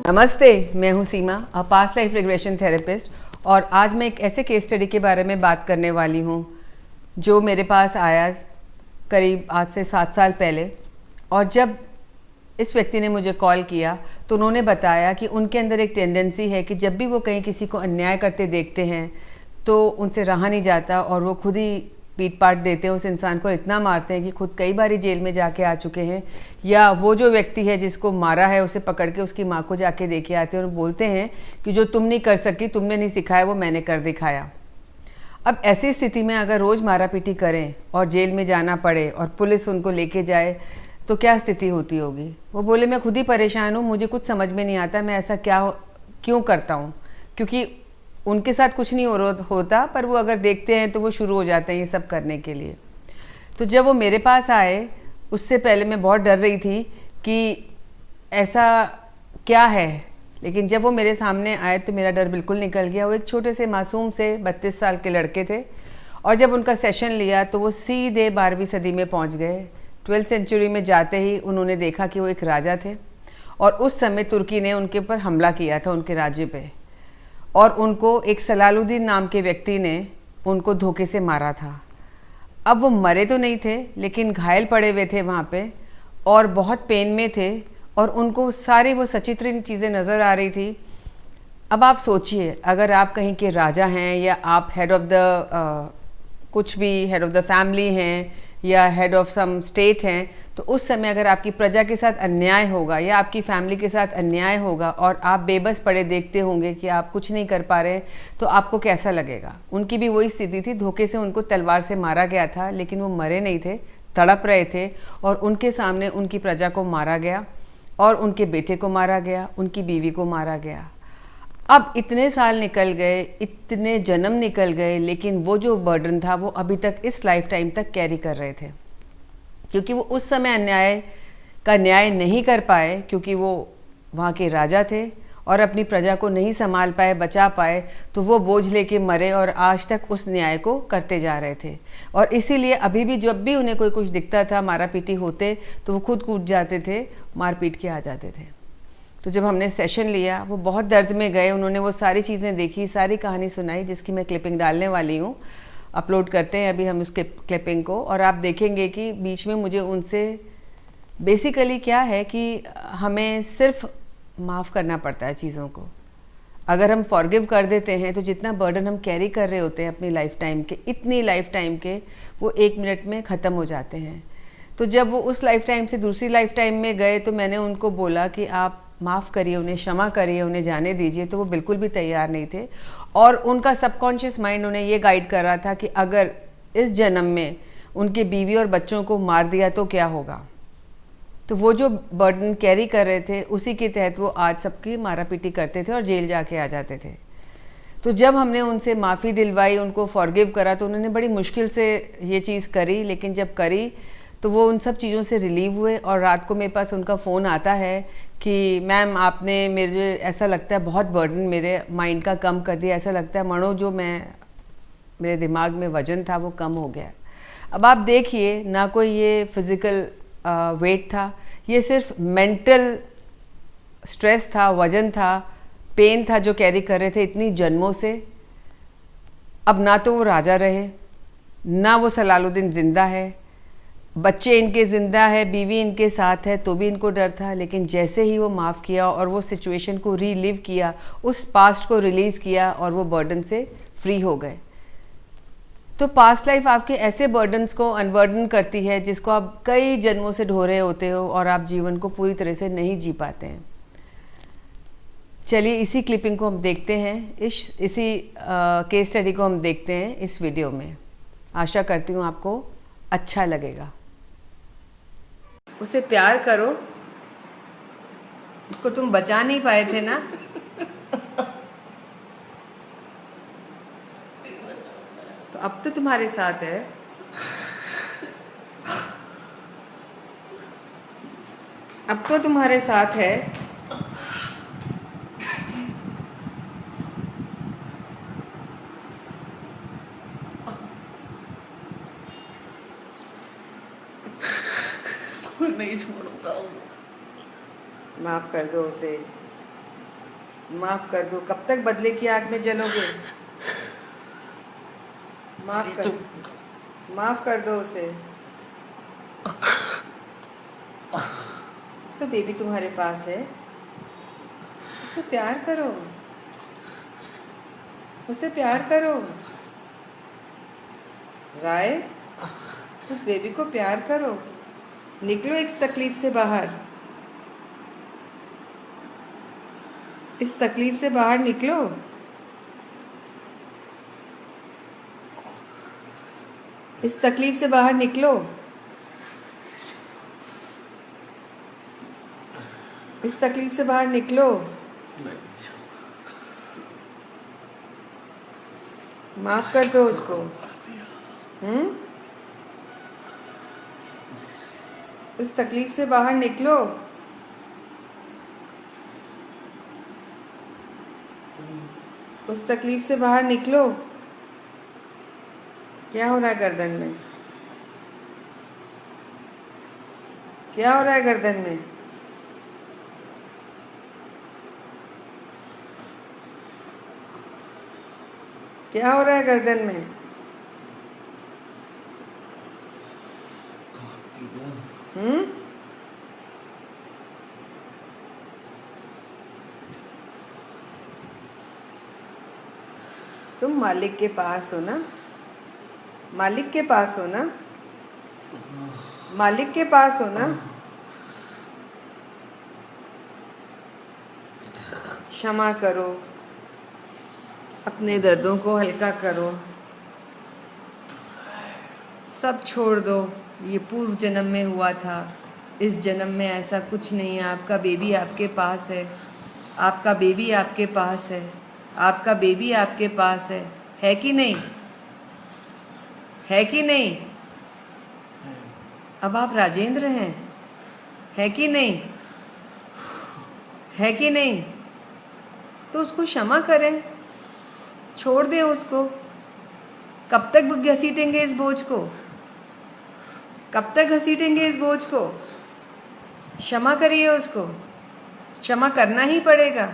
नमस्ते, मैं हूं सीमा, पास्ट लाइफ रिग्रेशन थेरेपिस्ट। और आज मैं एक ऐसे केस स्टडी के बारे में बात करने वाली हूं जो मेरे पास आया करीब आज से 7 साल पहले। और जब इस व्यक्ति ने मुझे कॉल किया तो उन्होंने बताया कि उनके अंदर एक टेंडेंसी है कि जब भी वो कहीं किसी को अन्याय करते देखते हैं तो उनसे रहा नहीं जाता और वो खुद ही पीट पाट देते हैं उस इंसान को, इतना मारते हैं कि खुद कई बार जेल में जाके आ चुके हैं। या वो जो व्यक्ति है जिसको मारा है उसे पकड़ के उसकी माँ को जाके देखे आते हैं और बोलते हैं कि जो तुम नहीं कर सकी, तुमने नहीं सिखाया, वो मैंने कर दिखाया। अब ऐसी स्थिति में अगर रोज़ मारा पीटी करें और जेल में जाना पड़े और पुलिस उनको लेके जाए तो क्या स्थिति होती होगी। वो बोले मैं खुद ही परेशान हूँ, मुझे कुछ समझ में नहीं आता मैं ऐसा क्यों करता हूँ। क्योंकि उनके साथ कुछ नहीं होता, पर वो अगर देखते हैं तो वो शुरू हो जाते हैं ये सब करने के लिए। तो जब वो मेरे पास आए उससे पहले मैं बहुत डर रही थी कि ऐसा क्या है, लेकिन जब वो मेरे सामने आए तो मेरा डर बिल्कुल निकल गया। वो एक छोटे से मासूम से 32 साल के लड़के थे और जब उनका सेशन लिया तो वो सीधे 12वीं सदी में पहुंच गए। 12th सेंचुरी में जाते ही उन्होंने देखा कि वो एक राजा थे और उस समय तुर्की ने उनके ऊपर हमला किया था, उनके राज्य पे, और उनको एक सलालुद्दीन नाम के व्यक्ति ने उनको धोखे से मारा था। अब वो मरे तो नहीं थे लेकिन घायल पड़े हुए थे वहाँ पे और बहुत पेन में थे और उनको सारी वो सचित्र चीज़ें नज़र आ रही थी। अब आप सोचिए, अगर आप कहीं के राजा हैं या आप हेड ऑफ द कुछ भी हेड ऑफ द फैमिली हैं या हेड ऑफ सम स्टेट हैं, तो उस समय अगर आपकी प्रजा के साथ अन्याय होगा या आपकी फैमिली के साथ अन्याय होगा और आप बेबस पड़े देखते होंगे कि आप कुछ नहीं कर पा रहे, तो आपको कैसा लगेगा। उनकी भी वही स्थिति थी, धोखे से उनको तलवार से मारा गया था लेकिन वो मरे नहीं थे, तड़प रहे थे और उनके सामने उनकी प्रजा को मारा गया और उनके बेटे को मारा गया, उनकी बीवी को मारा गया। अब इतने साल निकल गए, इतने जन्म निकल गए, लेकिन वो जो बर्डन था वो अभी तक इस लाइफ टाइम तक कैरी कर रहे थे, क्योंकि वो उस समय अन्याय का न्याय नहीं कर पाए, क्योंकि वो वहाँ के राजा थे और अपनी प्रजा को नहीं संभाल पाए, बचा पाए, तो वो बोझ लेके मरे और आज तक उस न्याय को करते जा रहे थे। और इसीलिए अभी भी जब भी उन्हें कोई कुछ दिखता था, मारा पीटी होते, तो वो खुद कूद जाते थे, मार पीट के आ जाते थे। तो जब हमने सेशन लिया वो बहुत दर्द में गए, उन्होंने वो सारी चीज़ें देखी, सारी कहानी सुनाई, जिसकी मैं क्लिपिंग डालने वाली हूँ, अपलोड करते हैं अभी हम उसके क्लिपिंग को। और आप देखेंगे कि बीच में मुझे उनसे बेसिकली क्या है कि हमें सिर्फ माफ़ करना पड़ता है चीज़ों को। अगर हम फॉरगिव कर देते हैं तो जितना बर्डन हम कैरी कर रहे होते हैं अपनी लाइफ टाइम के, इतनी लाइफ टाइम के, वो 1 मिनट में ख़त्म हो जाते हैं। तो जब वो उस लाइफ टाइम से दूसरी लाइफ टाइम में गए तो मैंने उनको बोला कि आप माफ़ करिए, उन्हें क्षमा करिए, उन्हें जाने दीजिए, तो वो बिल्कुल भी तैयार नहीं थे। और उनका सबकॉन्शियस माइंड उन्हें ये गाइड कर रहा था कि अगर इस जन्म में उनके बीवी और बच्चों को मार दिया तो क्या होगा। तो वो जो बर्डन कैरी कर रहे थे उसी के तहत वो आज सबकी मारा पीटी करते थे और जेल जाके आ जाते थे। तो जब हमने उनसे माफ़ी दिलवाई, उनको फॉरगिव करा, तो उन्होंने बड़ी मुश्किल से ये चीज़ करी, लेकिन जब करी तो वो उन सब चीज़ों से रिलीव हुए। और रात को मेरे पास उनका फ़ोन आता है कि मैम आपने मेरे, ऐसा लगता है बहुत बर्डन मेरे माइंड का कम कर दिया, ऐसा लगता है मानो जो मेरे दिमाग में वजन था वो कम हो गया। अब आप देखिए, ना कोई ये फिज़िकल वेट था, ये सिर्फ मेंटल स्ट्रेस था, वजन था, पेन था जो कैरी कर रहे थे इतनी जन्मों से। अब ना तो वो राजा रहे, ना वो सलालुद्दीन ज़िंदा है, बच्चे इनके ज़िंदा है, बीवी इनके साथ है, तो भी इनको डर था। लेकिन जैसे ही वो माफ़ किया और वो सिचुएशन को रीलिव किया, उस पास्ट को रिलीज़ किया और वो बर्डन से फ्री हो गए। तो पास्ट लाइफ आपके ऐसे बर्डन्स को अनबर्डन करती है जिसको आप कई जन्मों से ढो रहे होते हो और आप जीवन को पूरी तरह से नहीं जी पाते हैं। चलिए इसी क्लिपिंग को हम देखते हैं, इसी केस स्टडी को हम देखते हैं इस वीडियो में। आशा करती हूँ आपको अच्छा लगेगा। उसे प्यार करो, उसको तुम बचा नहीं पाए थे ना। तो अब तो तुम्हारे साथ है। अब तो तुम्हारे साथ है। नहीं छोड़ूंगा। माफ कर दो उसे। माफ कर दो। कब तक बदले की आग में जलोगे? माफ कर दो उसे। तो बेबी तुम्हारे पास है, उसे प्यार करो, उसे प्यार करो। राय, उस बेबी को प्यार करो। निकलो इस तकलीफ से बाहर, इस तकलीफ से बाहर निकलो। इस तकलीफ से बाहर निकलो। इस तकलीफ से बाहर निकलो। माफ कर दो उसको। इस तकलीफ से बाहर निकलो। उस तकलीफ से बाहर निकलो। क्या हो रहा है गर्दन में? क्या हो रहा है गर्दन में? क्या हो रहा है गर्दन में? तुम मालिक के पास हो ना? मालिक के पास हो ना? मालिक के पास हो ना? क्षमा करो, अपने दर्दों को हल्का करो, सब छोड़ दो। ये पूर्व जन्म में हुआ था, इस जन्म में ऐसा कुछ नहीं है। आपका बेबी आपके पास है, आपका बेबी आपके पास है, आपका बेबी आपके पास है कि नहीं? है कि नहीं? अब आप राजेंद्र हैं, है कि नहीं? है कि नहीं? तो उसको क्षमा करें, छोड़ दें उसको। कब तक घसीटेंगे इस बोझ को? कब तक घसीटेंगे इस बोझ को? क्षमा करिए उसको। क्षमा करना ही पड़ेगा,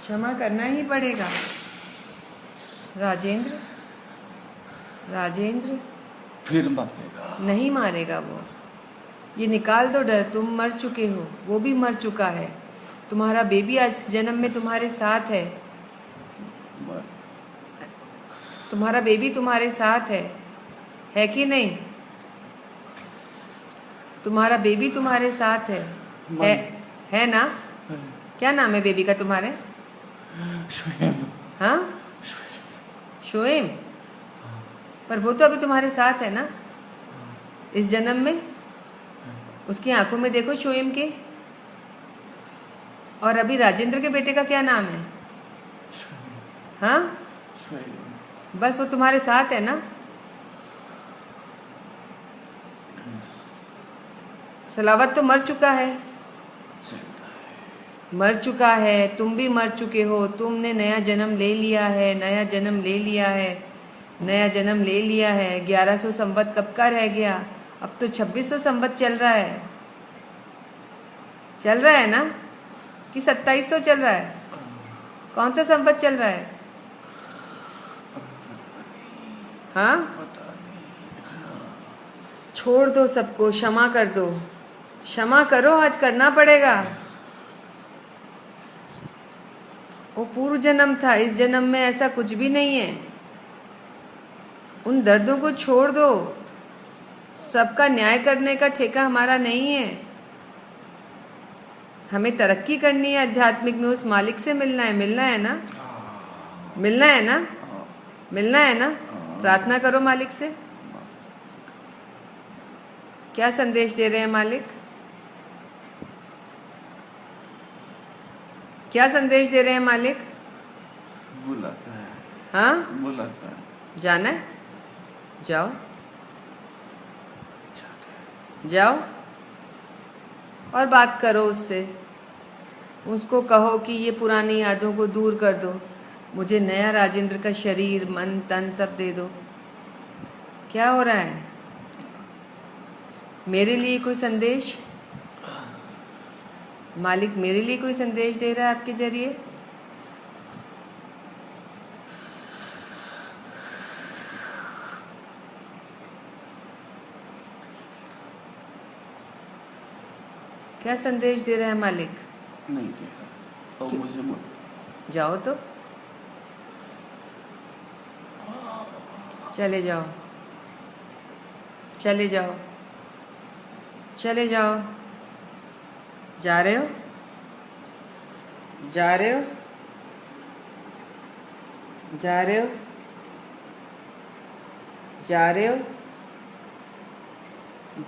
क्षमा करना ही पड़ेगा। राजेंद्र, राजेंद्र फिर मारेगा? नहीं मारेगा वो। ये निकाल दो डर। तुम मर चुके हो, वो भी मर चुका है। तुम्हारा बेबी आज इस जन्म में तुम्हारे साथ है। तुम्हारा बेबी तुम्हारे साथ है कि नहीं? तुम्हारा बेबी तुम्हारे साथ है ना? क्या नाम है बेबी का तुम्हारे? हाँ, शोएम। पर वो तो अभी तुम्हारे साथ है ना इस जन्म में? उसकी आंखों में देखो शोएम के। और अभी राजेंद्र के बेटे का क्या नाम है? हाँ, बस वो तुम्हारे साथ है ना? सलावत तो मर चुका है, मर चुका है। तुम भी मर चुके हो। तुमने नया जन्म ले लिया है, नया जन्म ले लिया है, नया जन्म ले लिया है। 1100 संवत कब का रह गया? अब तो 2600 संवत चल रहा है। चल रहा है ना कि 2700 चल रहा है? कौन सा संवत चल रहा है? हाँ, छोड़ दो सबको, क्षमा कर दो। क्षमा करो, आज करना पड़ेगा। वो पूर्व जन्म था, इस जन्म में ऐसा कुछ भी नहीं है। उन दर्दों को छोड़ दो। सबका न्याय करने का ठेका हमारा नहीं है। हमें तरक्की करनी है आध्यात्मिक में। उस मालिक से मिलना है। मिलना है ना? मिलना है ना? मिलना है ना? प्रार्थना करो मालिक से। क्या संदेश दे रहे हैं मालिक? क्या संदेश दे रहे हैं मालिक? बुलाता है। हाँ, बुलाता है। जाना है? जाओ, जाओ और बात करो उससे। उसको कहो कि ये पुरानी यादों को दूर कर दो, मुझे नया राजेंद्र का शरीर, मन, तन सब दे दो। क्या हो रहा है? मेरे लिए कोई संदेश? मालिक मेरे लिए कोई संदेश दे रहा है आपके जरिए? क्या संदेश दे रहा है मालिक? नहीं दे रहा। और मुझे जाओ तो, चले जाओ, चले जाओ, चले जाओ। जा रहे हो? जा रहे हो? जा रहे हो? जा रहे हो?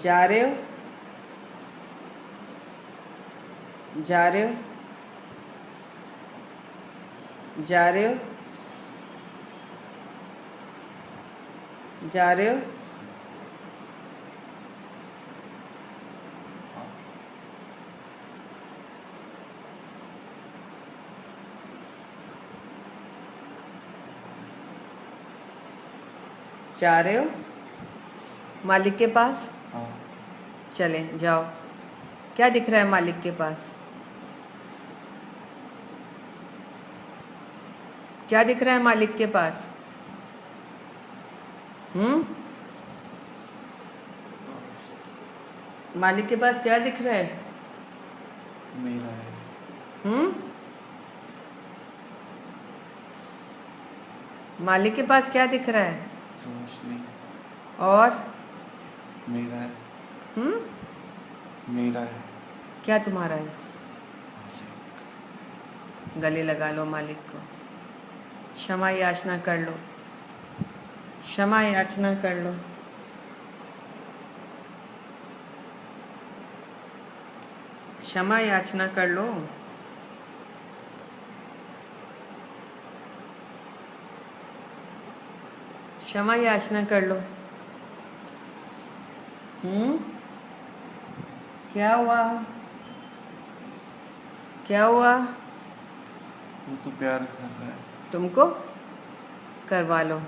जा रहे हो? जा रहे हो? जा रहे हो? जा रहे हो? जा रहे हो मालिक के पास? हाँ। चले जाओ। क्या दिख रहा है मालिक के पास? क्या दिख रहा है मालिक के पास? मालिक के पास क्या दिख रहा है? मेरा है। मालिक के पास क्या दिख रहा है? रोशनी। और मेरा है। मेरा है। क्या तुम्हारा है? गले लगा लो मालिक को, क्षमा याचना कर लो, क्षमा याचना कर लो। क्षमा याचना कर लो। क्षमा याचना कर लो। क्या हुआ? क्या हुआ? वो तो प्यार कर रहा है। तुमको करवा लो।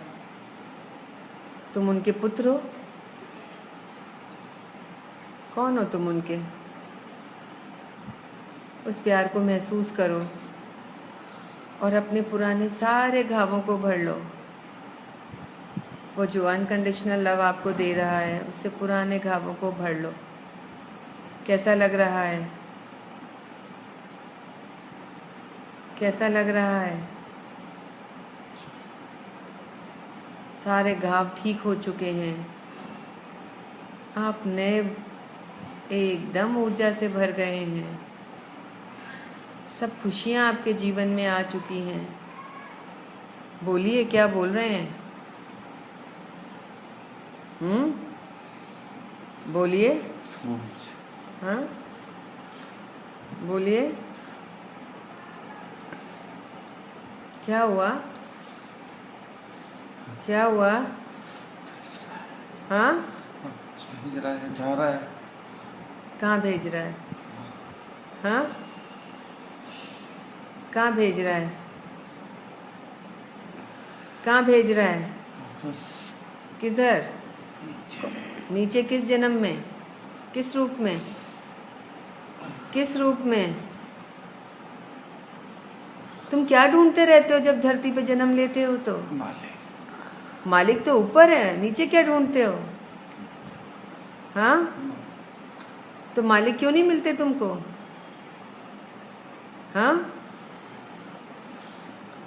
तुम उनके पुत्र हो। कौन हो तुम उनके? उस प्यार को महसूस करो और अपने पुराने सारे घावों को भर लो। वो जो अनकंडीशनल लव आपको दे रहा है, उससे पुराने घावों को भर लो। कैसा लग रहा है? कैसा लग रहा है? सारे घाव ठीक हो चुके हैं। आप नए एकदम ऊर्जा से भर गए हैं। सब खुशियाँ आपके जीवन में आ चुकी हैं। बोलिए, क्या बोल रहे हैं? बोलिए। हाँ, बोलिए। क्या हुआ? क्या हुआ? हाँ, भेज रहा है, जा रहा है। कहाँ भेज रहा है? हाँ, कहाँ भेज रहा है? कहाँ भेज रहा है? वापस किधर? नीचे। नीचे किस जन्म में? किस रूप में? किस रूप में? तुम क्या ढूंढते रहते हो जब धरती पे जन्म लेते हो? तो मालिक। मालिक तो ऊपर है, नीचे क्या ढूंढते हो? हाँ, तो मालिक क्यों नहीं मिलते तुमको? हाँ,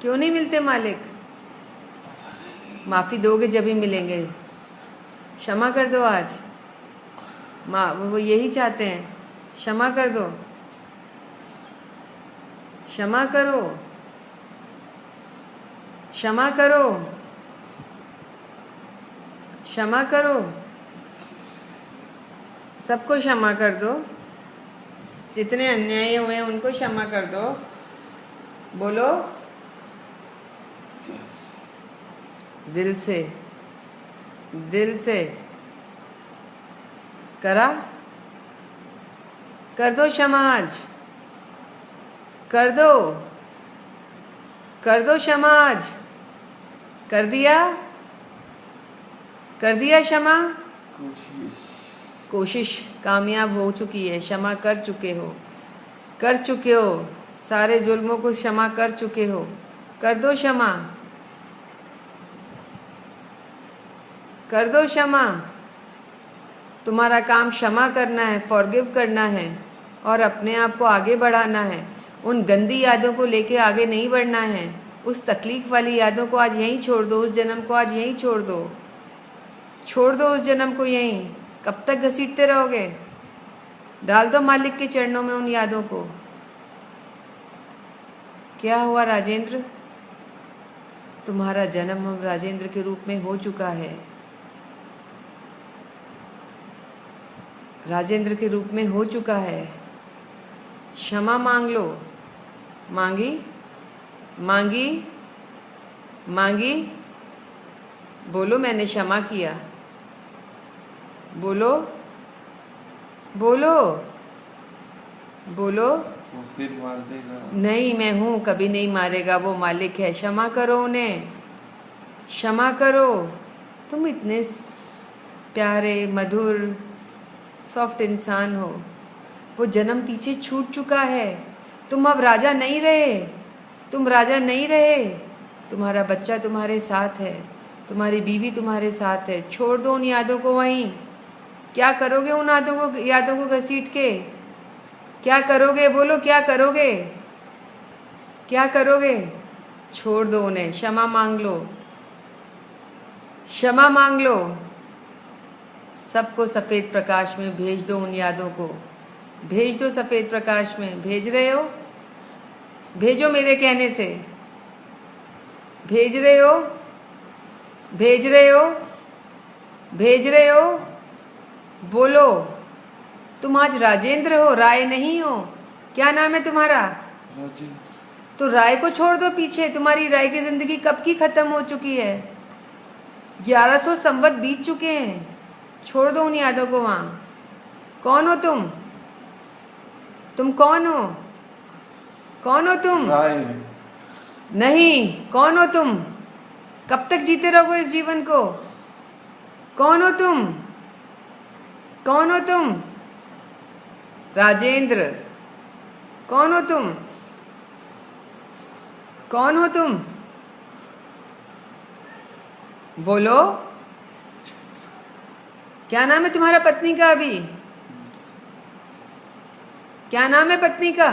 क्यों नहीं मिलते मालिक? माफ़ी दोगे जब ही मिलेंगे। क्षमा कर दो आज। वो यही चाहते हैं, क्षमा कर दो। क्षमा करो, क्षमा करो, क्षमा करो। सबको क्षमा कर दो। जितने अन्याय हुए हैं उनको क्षमा कर दो। बोलो दिल से, दिल से। करा? कर दो क्षमा आज। कर दो, कर दो क्षमा आज। कर दिया? कर दिया क्षमा? कोशिश। कोशिश कामयाब हो चुकी है, क्षमा कर चुके हो। कर चुके हो, सारे जुल्मों को क्षमा कर चुके हो, कर दो क्षमा, कर दो क्षमा। तुम्हारा काम क्षमा करना है, फॉरगिव करना है और अपने आप को आगे बढ़ाना है। उन गंदी यादों को लेके आगे नहीं बढ़ना है। उस तकलीफ वाली यादों को आज यहीं छोड़ दो, उस जन्म को आज यहीं छोड़ दो, छोड़ दो उस जन्म को यहीं। कब तक घसीटते रहोगे? डाल दो मालिक के चरणों में उन यादों को। क्या हुआ राजेंद्र? तुम्हारा जन्म अब राजेंद्र के रूप में हो चुका है, राजेंद्र के रूप में हो चुका है। क्षमा मांग लो। मांगी मांगी मांगी? बोलो मैंने क्षमा किया, बोलो बोलो बोलो। वो फिर मार देगा। नहीं, मैं हूँ, कभी नहीं मारेगा, वो मालिक है। क्षमा करो उन्हें, क्षमा करो। तुम इतने प्यारे मधुर सॉफ्ट इंसान हो। वो जन्म पीछे छूट चुका है। तुम अब राजा नहीं रहे, तुम राजा नहीं रहे। तुम्हारा बच्चा तुम्हारे साथ है, तुम्हारी बीवी तुम्हारे साथ है। छोड़ दो उन यादों को वहीं। क्या करोगे उन यादों को घसीट के? क्या करोगे? बोलो क्या करोगे? क्या करोगे? छोड़ दो उन्हें, क्षमा मांग लो, क्षमा मांग लो। सबको सफ़ेद प्रकाश में भेज दो, उन यादों को भेज दो सफ़ेद प्रकाश में। भेज रहे हो? भेजो मेरे कहने से। भेज रहे हो? भेज रहे हो? भेज रहे हो? बोलो। तुम आज राजेंद्र हो, राय नहीं हो। क्या नाम है तुम्हारा? राजेंद्र। तो राय को छोड़ दो पीछे। तुम्हारी राय की जिंदगी कब की खत्म हो चुकी है। 1100 संवत बीत चुके हैं। छोड़ दो उन यादों को वहां। कौन हो तुम? तुम कौन हो? कौन हो तुम? राय। नहीं, कौन हो तुम? कब तक जीते रहोगे इस जीवन को? कौन हो तुम? कौन हो तुम? राजेंद्र। कौन हो तुम? कौन हो तुम? बोलो। क्या नाम है तुम्हारा पत्नी का? अभी क्या नाम है पत्नी का?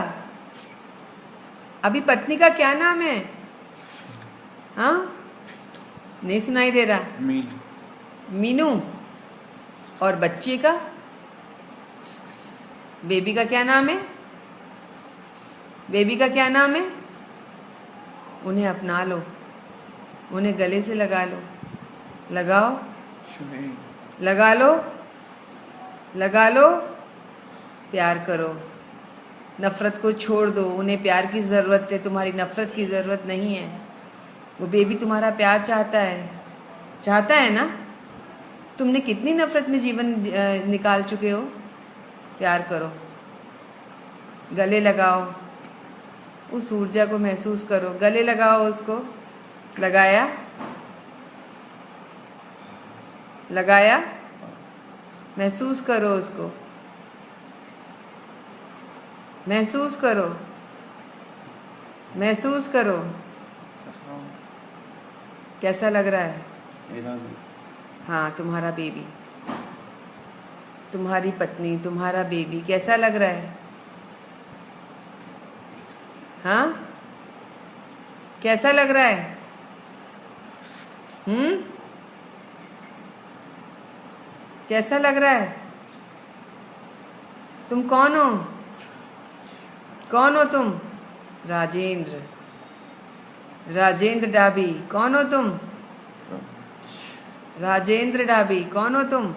अभी पत्नी का क्या नाम है? हाँ, नहीं सुनाई दे रहा। मीनू। मीनू। और बच्चे का, बेबी का क्या नाम है? बेबी का क्या नाम है? उन्हें अपना लो, उन्हें गले से लगा लो। लगाओ, शुएब। लगा लो, लगा लो। प्यार करो, नफ़रत को छोड़ दो। उन्हें प्यार की ज़रूरत है, तुम्हारी नफ़रत की ज़रूरत नहीं है। वो बेबी तुम्हारा प्यार चाहता है, चाहता है ना? तुमने कितनी नफ़रत में जीवन निकाल चुके हो। प्यार करो, गले लगाओ, उस ऊर्जा को महसूस करो। गले लगाओ उसको। लगाया? लगाया? महसूस करो उसको, महसूस करो, महसूस करो। कर रहा हूँ। कैसा लग रहा है? मेरा भी। हाँ, तुम्हारा बेबी, तुम्हारी पत्नी, तुम्हारा बेबी कैसा लग रहा है? हाँ, कैसा लग रहा है? कैसा लग रहा है? तुम कौन हो? कौन हो तुम? राजेंद्र, राजेंद्र डाबी। कौन हो तुम? राजेंद्र डाबी। कौन हो तुम?